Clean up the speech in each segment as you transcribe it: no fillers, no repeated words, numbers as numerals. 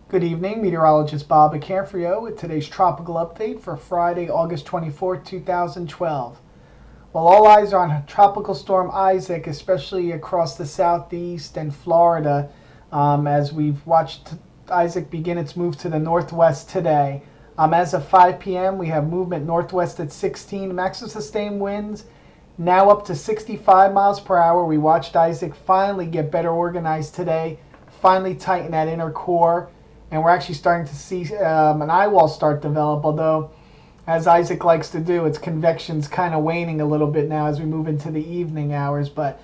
Good evening, meteorologist Bob Acanfrio with today's tropical update for Friday, August 24th, 2012. Well, all eyes are on Tropical Storm Isaac, especially across the southeast and Florida, as we've watched Isaac begin its move to the northwest today. As of 5 p.m., we have movement northwest at 16, maximum sustained winds now up to 65 miles per hour. We watched Isaac finally get better organized today, finally tighten that inner core, and we're actually starting to see an eye wall start develop, although as Isaac likes to do, its convection's kind of waning a little bit now as we move into the evening hours, but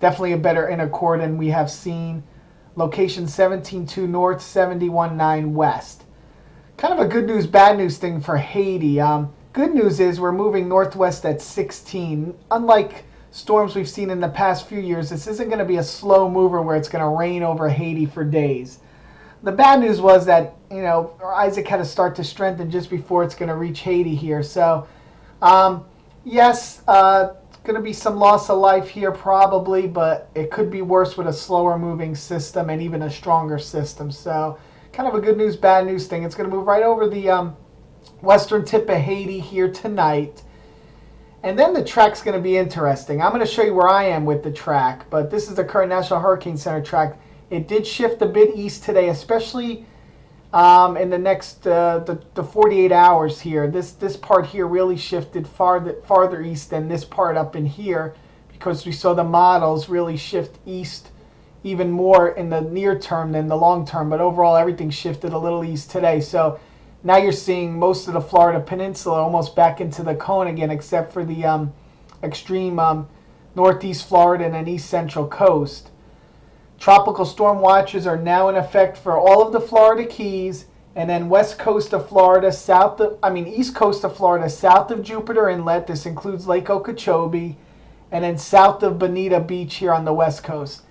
definitely a better inner core than we have seen. Location 17.2 north, 71.9 west. Kind of a good news, bad news thing for Haiti. Good news is we're moving northwest at 16. Unlike storms we've seen in the past few years, this isn't going to be a slow mover where it's going to rain over Haiti for days. The bad news was that, Isaac had to start to strengthen just before it's going to reach Haiti here. So, yes, going to be some loss of life here probably, but it could be worse with a slower moving system and even a stronger system. So, kind of a good news, bad news thing. It's going to move right over the western tip of Haiti here tonight. And then the track's going to be interesting. I'm going to show you where I am with the track, but this is the current National Hurricane Center track. It did shift a bit east today, especially in the next the 48 hours here. This part here really shifted farther east than this part up in here, because we saw the models really shift east even more in the near term than the long term. But overall, everything shifted a little east today. So now you're seeing most of the Florida Peninsula almost back into the cone again, except for the extreme northeast Florida and then east central coast. Tropical storm watches are now in effect for all of the Florida Keys, and then west coast of Florida, east coast of Florida, south of Jupiter Inlet. This includes Lake Okeechobee, and then south of Bonita Beach here on the west coast.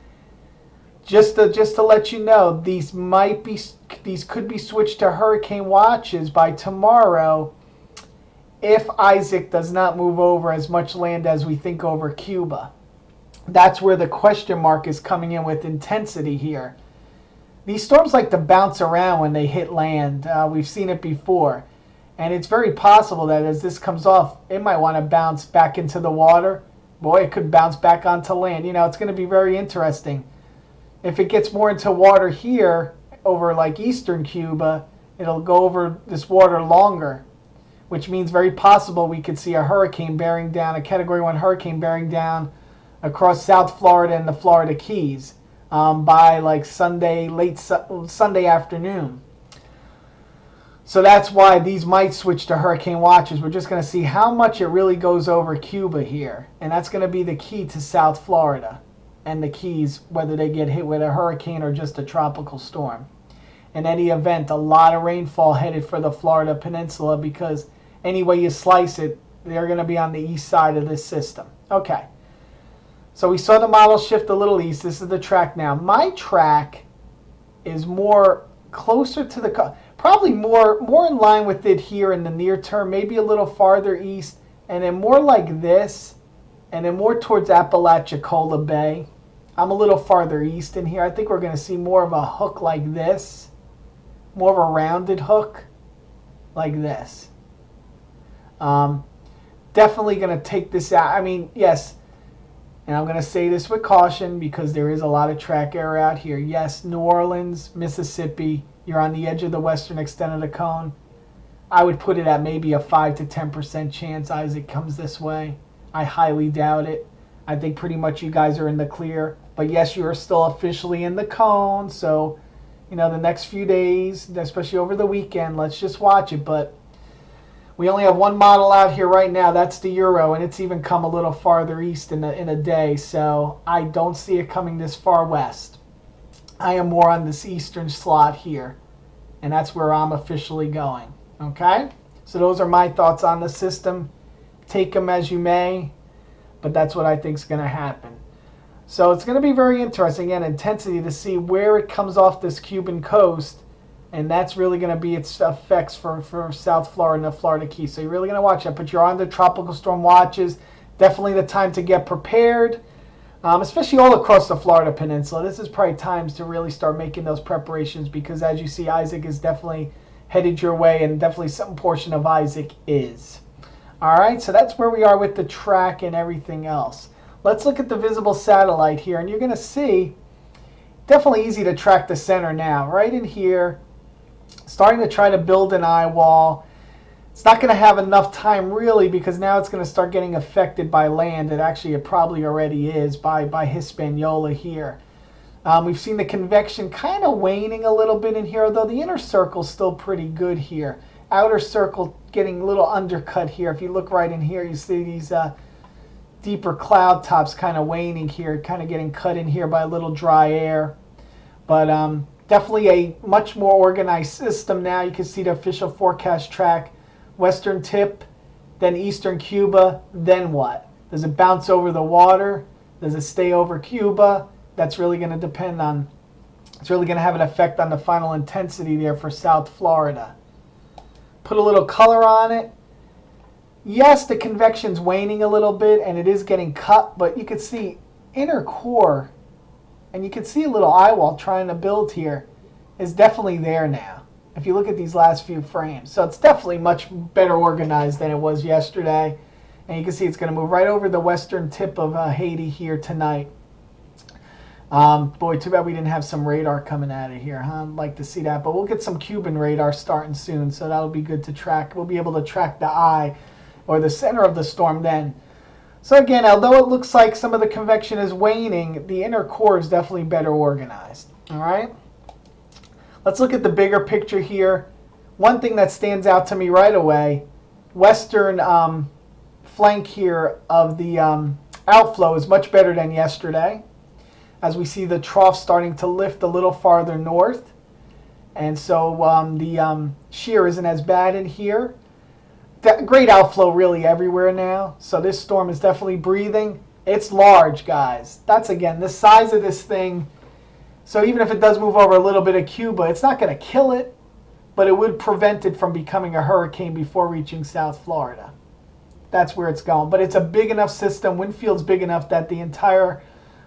Just to let you know, these could be switched to hurricane watches by tomorrow if Isaac does not move over as much land as we think over Cuba. That's where the question mark is coming in with intensity here. These storms like to bounce around when they hit land. We've seen it before. And it's very possible that as this comes off, it might want to bounce back into the water. Boy, it could bounce back onto land. It's going to be very interesting. If it gets more into water here, over like eastern Cuba, it'll go over this water longer, which means very possible we could see a hurricane bearing down, a Category 1 hurricane bearing down across South Florida and the Florida Keys by like late Sunday afternoon. So that's why these might switch to hurricane watches. We're just going to see how much it really goes over Cuba here. And that's going to be the key to South Florida and the Keys, whether they get hit with a hurricane or just a tropical storm. In any event, a lot of rainfall headed for the Florida Peninsula, because any way you slice it, they're going to be on the east side of this system. Okay. So we saw the model shift a little east. This is the track now. My track is more closer to the, probably more in line with it here in the near term, maybe a little farther east, and then more like this, and then more towards Apalachicola Bay. I'm a little farther east in here. I think we're going to see more of a hook like this, more of a rounded hook like this. Definitely going to take this out. Yes. And I'm going to say this with caution because there is a lot of track error out here. Yes, New Orleans, Mississippi, you're on the edge of the western extent of the cone. I would put it at maybe a 5 to 10% chance Isaac comes this way. I highly doubt it. I think pretty much you guys are in the clear. But yes, you are still officially in the cone. So, the next few days, especially over the weekend, let's just watch it. But we only have one model out here right now. That's the Euro, and it's even come a little farther east in a day. So I don't see it coming this far west. I am more on this eastern slot here, and that's where I'm officially going. Okay? So those are my thoughts on the system. Take them as you may, but that's what I think is going to happen. So it's going to be very interesting, again, intensity to see where it comes off this Cuban coast. And that's really going to be its effects for South Florida and the Florida Keys. So you're really going to watch that. But you're on the tropical storm watches. Definitely the time to get prepared. especially all across the Florida Peninsula. This is probably times to really start making those preparations because, as you see, Isaac is definitely headed your way, and definitely some portion of Isaac is. All right, so that's where we are with the track and everything else. Let's look at the visible satellite here, and you're going to see definitely easy to track the center now. Right in here, starting to try to build an eye wall. It's not going to have enough time really because now it's going to start getting affected by land. It probably already is by Hispaniola here. We've seen the convection kind of waning a little bit in here, although the inner circle's still pretty good here. Outer circle getting a little undercut here. If you look right in here, you see these deeper cloud tops kind of waning here, kind of getting cut in here by a little dry air. But definitely a much more organized system now. You can see the official forecast track. Western tip, then eastern Cuba, then what? Does it bounce over the water? Does it stay over Cuba? That's really going to depend on, it's really going to have an effect on the final intensity there for South Florida. Put a little color on it. Yes, the convection's waning a little bit and it is getting cut, but you can see inner core, and you can see a little eye wall trying to build here is definitely there now. If you look at these last few frames. So it's definitely much better organized than it was yesterday. And you can see it's going to move right over the western tip of Haiti here tonight. Boy, too bad we didn't have some radar coming out of here, huh? I'd like to see that. But we'll get some Cuban radar starting soon, so that'll be good to track. We'll be able to track the eye or the center of the storm then. So again, although it looks like some of the convection is waning, the inner core is definitely better organized. All right? Let's look at the bigger picture here. One thing that stands out to me right away, western flank here of the outflow is much better than yesterday, as we see the trough starting to lift a little farther north. And so the shear isn't as bad in here. Great outflow really everywhere now. So this storm is definitely breathing. It's large, guys. That's, again, the size of this thing. So even if it does move over a little bit of Cuba, it's not going to kill it, but it would prevent it from becoming a hurricane before reaching South Florida. That's where it's going. But it's a big enough system. Wind field's big enough that the entire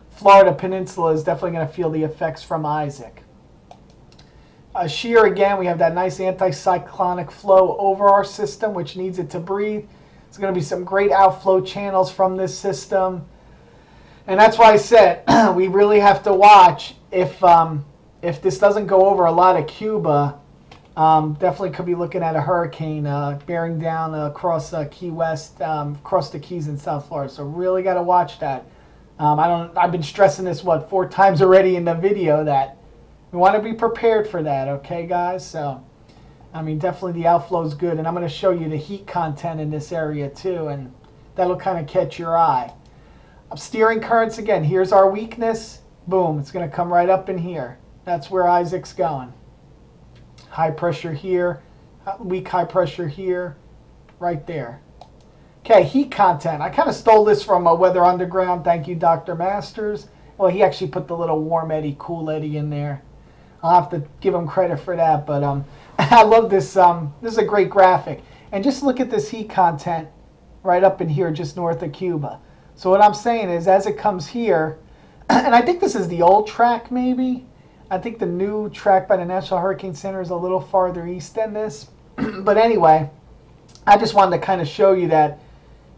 Florida Peninsula is definitely going to feel the effects from Isaac. Shear, again, we have that nice anticyclonic flow over our system, which needs it to breathe. There's going to be some great outflow channels from this system. And that's why I said we really have to watch if this doesn't go over a lot of Cuba. Definitely could be looking at a hurricane bearing down across Key West, across the Keys in South Florida. So really got to watch that. I've been stressing this 4 times already in the video that we want to be prepared for that. Okay, guys. So I mean, definitely the outflow is good, and I'm going to show you the heat content in this area too, and that'll kind of catch your eye. Steering currents, again, here's our weakness. Boom, it's going to come right up in here. That's where Isaac's going. High pressure here, weak high pressure here, right there. Okay, heat content. I kind of stole this from Weather Underground. Thank you, Dr. Masters. Well, he actually put the little warm eddy, cool eddy in there. I'll have to give him credit for that, but I love this. This is a great graphic. And just look at this heat content right up in here, just north of Cuba. So what I'm saying is, as it comes here, and I think this is the old track maybe. I think the new track by the National Hurricane Center is a little farther east than this. But anyway, I just wanted to kind of show you that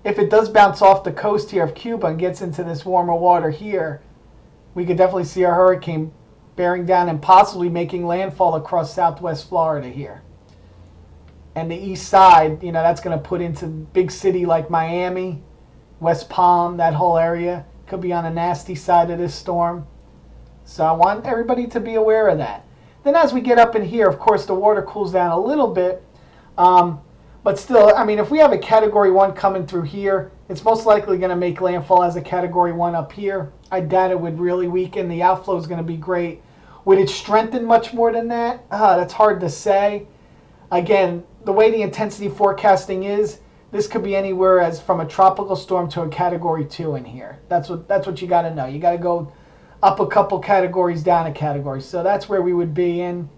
if it does bounce off the coast here of Cuba and gets into this warmer water here, we could definitely see a hurricane bearing down and possibly making landfall across southwest Florida here. And the east side, you know, that's going to put into big city like Miami, West Palm, that whole area. Could be on a nasty side of this storm. So I want everybody to be aware of that. Then as we get up in here, of course, the water cools down a little bit. But still, I mean, if we have a Category 1 coming through here, it's most likely going to make landfall as a Category 1 up here. I doubt it would really weaken. The outflow is going to be great. Would it strengthen much more than that? That's hard to say. Again, the way the intensity forecasting is, this could be anywhere as from a tropical storm to a Category 2 in here. That's what you got to know. You got to go up a couple categories, down a category. So that's where we would be in.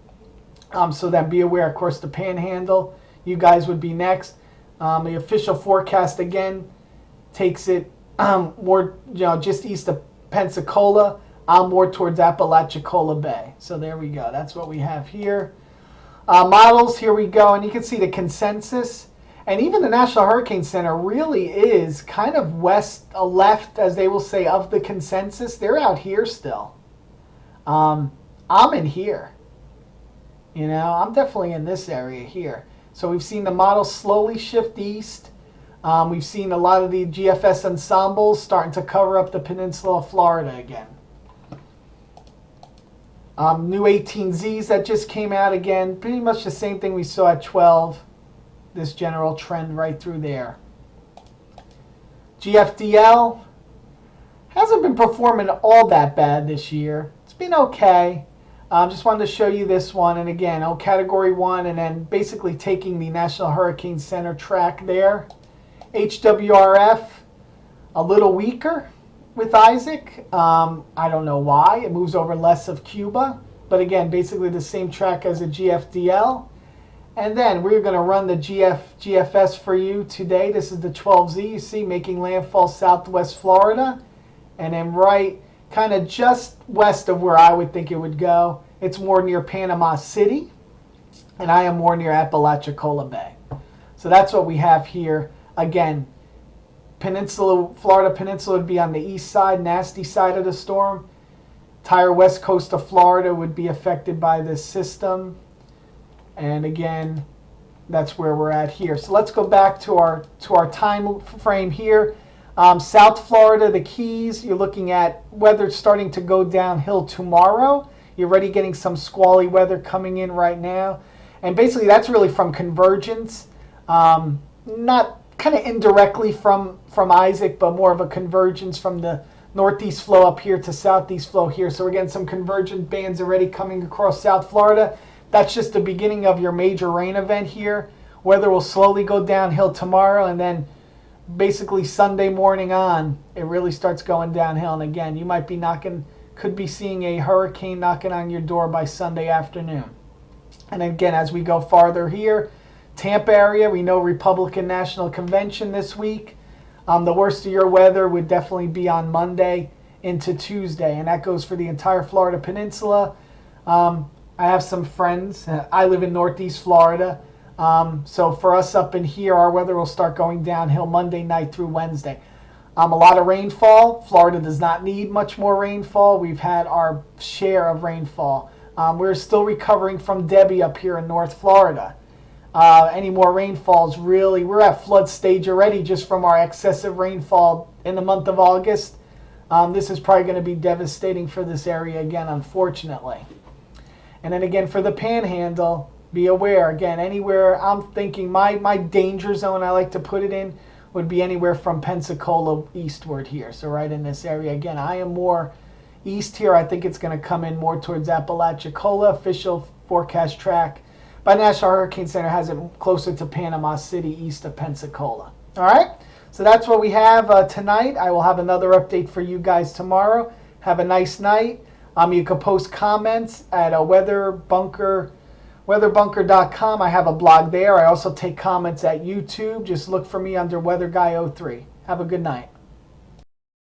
So then be aware, of course, the Panhandle. You guys would be next. The official forecast, again, takes it more, just east of Pensacola. I'm more towards Apalachicola Bay. So there we go. That's what we have here. Models, here we go. And you can see the consensus. And even the National Hurricane Center really is kind of left, as they will say, of the consensus. They're out here still. I'm in here. You know, I'm definitely in this area here. So we've seen the model slowly shift east. We've seen a lot of the GFS ensembles starting to cover up the peninsula of Florida again. New 18Zs that just came out again. Pretty much the same thing we saw at 12. This general trend right through there. GFDL hasn't been performing all that bad this year. It's been okay. Just wanted to show you this one. And again, Category 1, and then basically taking the National Hurricane Center track there. HWRF, a little weaker with Isaac. I don't know why. It moves over less of Cuba. But again, basically the same track as a GFDL. And then we're going to run the GFS for you today. This is the 12Z, you see, making landfall southwest Florida. And then right kind of just west of where I would think it would go. It's more near Panama City. And I am more near Apalachicola Bay. So that's what we have here. Again, Florida Peninsula would be on the east side, nasty side of the storm. Entire west coast of Florida would be affected by this system. And again, that's where we're at here. So let's go back to our time frame here. South Florida, the Keys, you're looking at weather starting to go downhill tomorrow. You're already getting some squally weather coming in right now. And basically that's really from convergence. Not kind of indirectly from Isaac, but more of a convergence from the northeast flow up here to southeast flow here. So we're getting some convergent bands already coming across South Florida. That's just the beginning of your major rain event here. Weather will slowly go downhill tomorrow, and then basically Sunday morning on, it really starts going downhill. And again, you might be could be seeing a hurricane knocking on your door by Sunday afternoon. And again, as we go farther here, Tampa area, we know Republican National Convention this week. The worst of your weather would definitely be on Monday into Tuesday, and that goes for the entire Florida Peninsula. I have some friends. I live in Northeast Florida. So for us up in here, our weather will start going downhill Monday night through Wednesday. A lot of rainfall. Florida does not need much more rainfall. We've had our share of rainfall. We're still recovering from Debbie up here in North Florida. Any more rainfalls, really, we're at flood stage already just from our excessive rainfall in the month of August. This is probably going to be devastating for this area again, unfortunately. And then again, for the Panhandle, be aware, again, anywhere, I'm thinking my danger zone, I like to put it in, would be anywhere from Pensacola eastward here. So right in this area. Again, I am more east here. I think it's going to come in more towards Apalachicola. Official forecast track by National Hurricane Center has it closer to Panama City, east of Pensacola. All right, so that's what we have tonight. I will have another update for you guys tomorrow. Have a nice night. You can post comments at weatherbunker.com. I have a blog there. I also take comments at YouTube. Just look for me under Weather Guy 03. Have a good night.